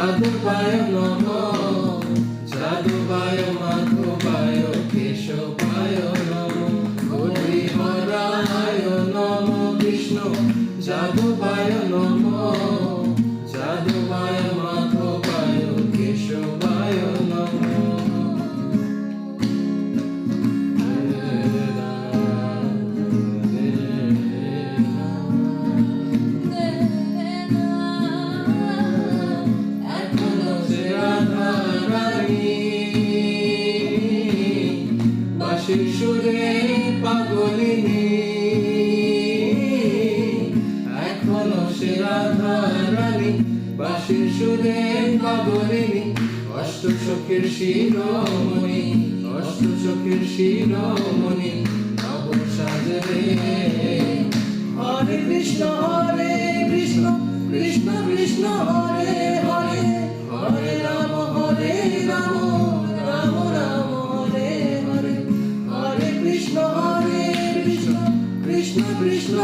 যাদবায় নমঃ যাদবায় মাধবায় কেশবায় নমঃ হরিহরায় নমঃ কৃষ্ণ যাদবায় নমঃ যাদবায় মাধবায় কেশবায় নমঃ বাঁশির সুরে পাগলিনী এখনো সে রাধা রানী বাঁশির সুরে পাগলিনী অষ্টসখীর শিরোমণি অষ্টসখীর শিরোমণি নব সাজরে হরে কৃষ্ণ কৃষ্ণ কৃষ্ণ হরে হরে হরে রাম রাম রাম হরে হরে হরে কৃষ্ণ কৃষ্ণ কৃষ্ণ